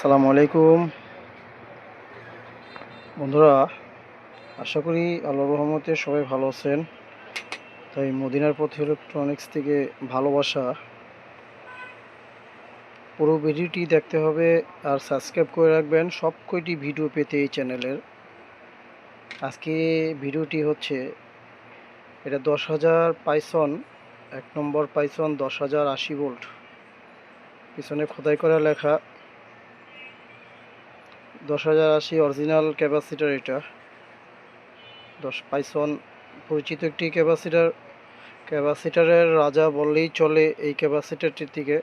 আসসালামু আলাইকুম বন্ধুরা, আশা করি আল্লাহর রহমতে সবাই ভালো আছেন। তাই মদিনার পথ ইলেকট্রনিক্স থেকে ভালোবাসা, পুরো ভিডিওটি দেখতে হবে আর সাবস্ক্রাইব করে রাখবেন সব কয়টি ভিডিও পেতে এই চ্যানেলের। আজকে ভিডিওটি হচ্ছে এটা 10,000 পাইথন, 1 নম্বর পাইথন 10,080 ভোল্ট, পিছনে খোদাই করা লেখা 10,080 অরিজিনাল ক্যাপাসিটার। এটা 10 পাইথন পরিচিত একটি ক্যাপাসিটারের রাজা বললেই চলে এই ক্যাপাসিটারটির দিকে।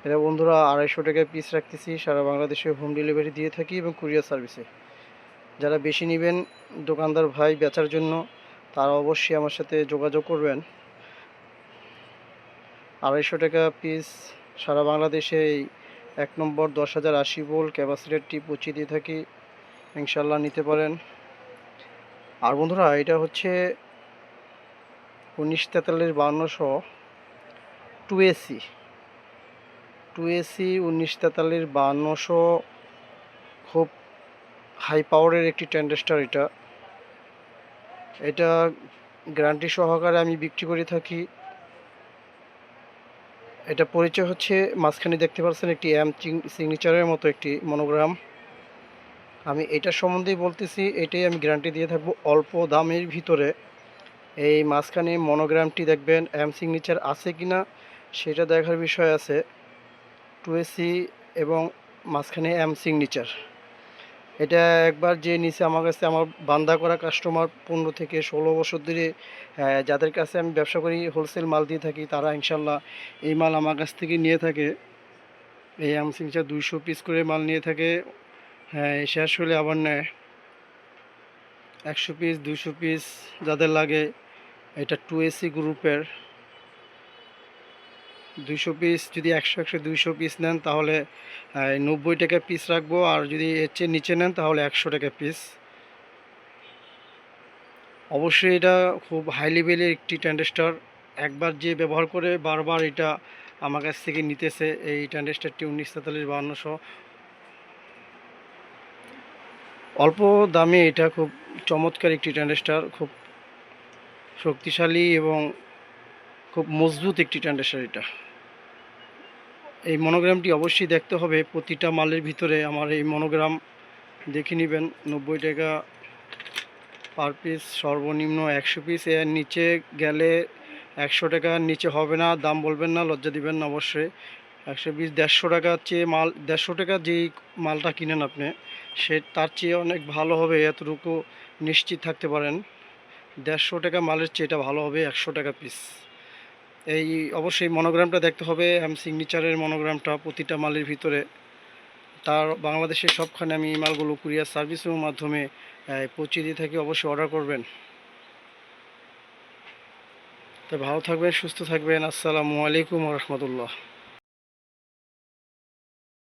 এটা বন্ধুরা 250 টাকায় পিস রাখতেছি, সারা বাংলাদেশে হোম ডেলিভারি দিয়ে থাকি এবং কুরিয়ার সার্ভিসে। যারা বেশি নেবেন দোকানদার ভাই বেচার জন্য, তারা অবশ্যই আমার সাথে যোগাযোগ করবেন। 250 টাকা পিস সারা বাংলাদেশে এই 1 নম্বর 10,080 ভোল্ট ক্যাপাসিটারটি পৌঁছে দিয়ে থাকি, ইনশাল্লাহ নিতে পারেন। আর বন্ধুরা, এটা হচ্ছে 1943-5200 2AC 1943-5200, খুব হাই পাওয়ারের একটি ট্রানজিস্টর। এটা গ্যারান্টি সহকারে আমি বিক্রি করে থাকি। এটা পরিচয় হচ্ছে, মাঝখানে দেখতে পাচ্ছেন একটি সিগনেচারের মতো একটি মনোগ্রাম। আমি এটা সম্বন্ধেই বলতেছি, এটাই আমি গ্যারান্টি দিয়ে থাকবো অল্প দামের ভিতরে। এই মাঝখানে মনোগ্রামটি দেখবেন সিগনেচার আছে কিনা সেটা দেখার বিষয় আছে। 2AC এবং মাঝখানে সিগনেচার। এটা একবার যে নিচে আমার কাছে, আমার বান্দা করা কাস্টমার 15 থেকে 16 বছর ধরে, যাদের কাছে আমি ব্যবসা করি, হোলসেল মাল দিয়ে থাকি, তারা ইনশাল্লাহ এই মাল আমার কাছ থেকে নিয়ে থাকে। এই সিগনেচার 200 পিস করে মাল নিয়ে থাকে। হ্যাঁ, শেষ হলে আবার নেয় 100 পিস 200 পিস যাদের লাগে। এটা 2AC গ্রুপের 200 পিস, যদি 100 200 পিস নেন তাহলে 90 টাকা পিস রাখবো, আর যদি এর চেয়ে নিচে নেন তাহলে 100 টাকা পিস। অবশ্যই এটা খুব হাই লেভেলের একটি ট্রানজিস্টর। একবার যে ব্যবহার করে বারবার এটা আমার কাছ থেকে নিতেছে। এই ট্রানজিস্টরটি 1943-5200, অল্প দামে এটা খুব চমৎকার একটি ট্রানজিস্টর, খুব শক্তিশালী এবং খুব মজবুত একটি ট্রানজিস্টর। এটা এই মনোগ্রামটি অবশ্যই দেখতে হবে প্রতিটা মালের ভিতরে। আমার এই মনোগ্রাম দেখে নেবেন। 90 টাকা পার পিস, সর্বনিম্ন 100 পিস। এর নিচে গেলে 100 টাকার নিচে হবে না, দাম বলবেন না, লজ্জা দিবেন না অবশ্যই। 100 পিস 150 টাকার চেয়ে মাল, 150 টাকা যেই মালটা কিনেন আপনি, সে তার চেয়ে অনেক ভালো হবে, এতটুকু নিশ্চিত থাকতে পারেন। 150 টাকা মালের চেয়ে এটা ভালো হবে 100 টাকা পিস। এই অবশ্যই মনোগ্রামটা দেখতে হবে, সিগনেচারের মনোগ্রামটা প্রতিটা মালের ভিতরে। তার বাংলাদেশের সবখানে আমি এই মালগুলো কুরিয়ার সার্ভিসের মাধ্যমে পৌঁছে দিয়ে থাকি, অবশ্যই অর্ডার করবেন। তো ভালো থাকবেন, সুস্থ থাকবেন। আসসালামু আলাইকুম ওয়া রাহমাতুল্লাহ।